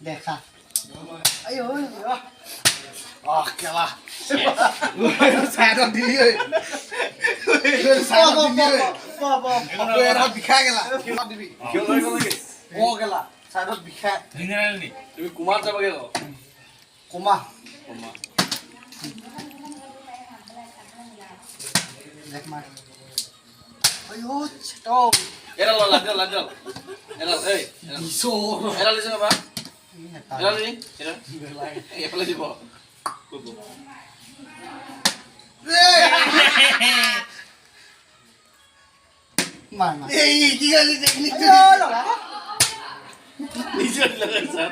দেখা আইও কেলা সাইডত দিলি ঐ বিষাই গেলা দিবি কিয় লৈ গ'ল নেকি গেলা সাইডত বিষাই মিনাৰেল নি তুমি কুমাৰ যাবগে ক কমা কুমা দেখ মাৰ আইও ছেটো এৰা ল লাঞ্জল এৰা এই এৰা লিছে বাবা এৰা লি এৰা এফালে দিব মাৰ এই কি গালি টেকনিক নিজে লগাইছা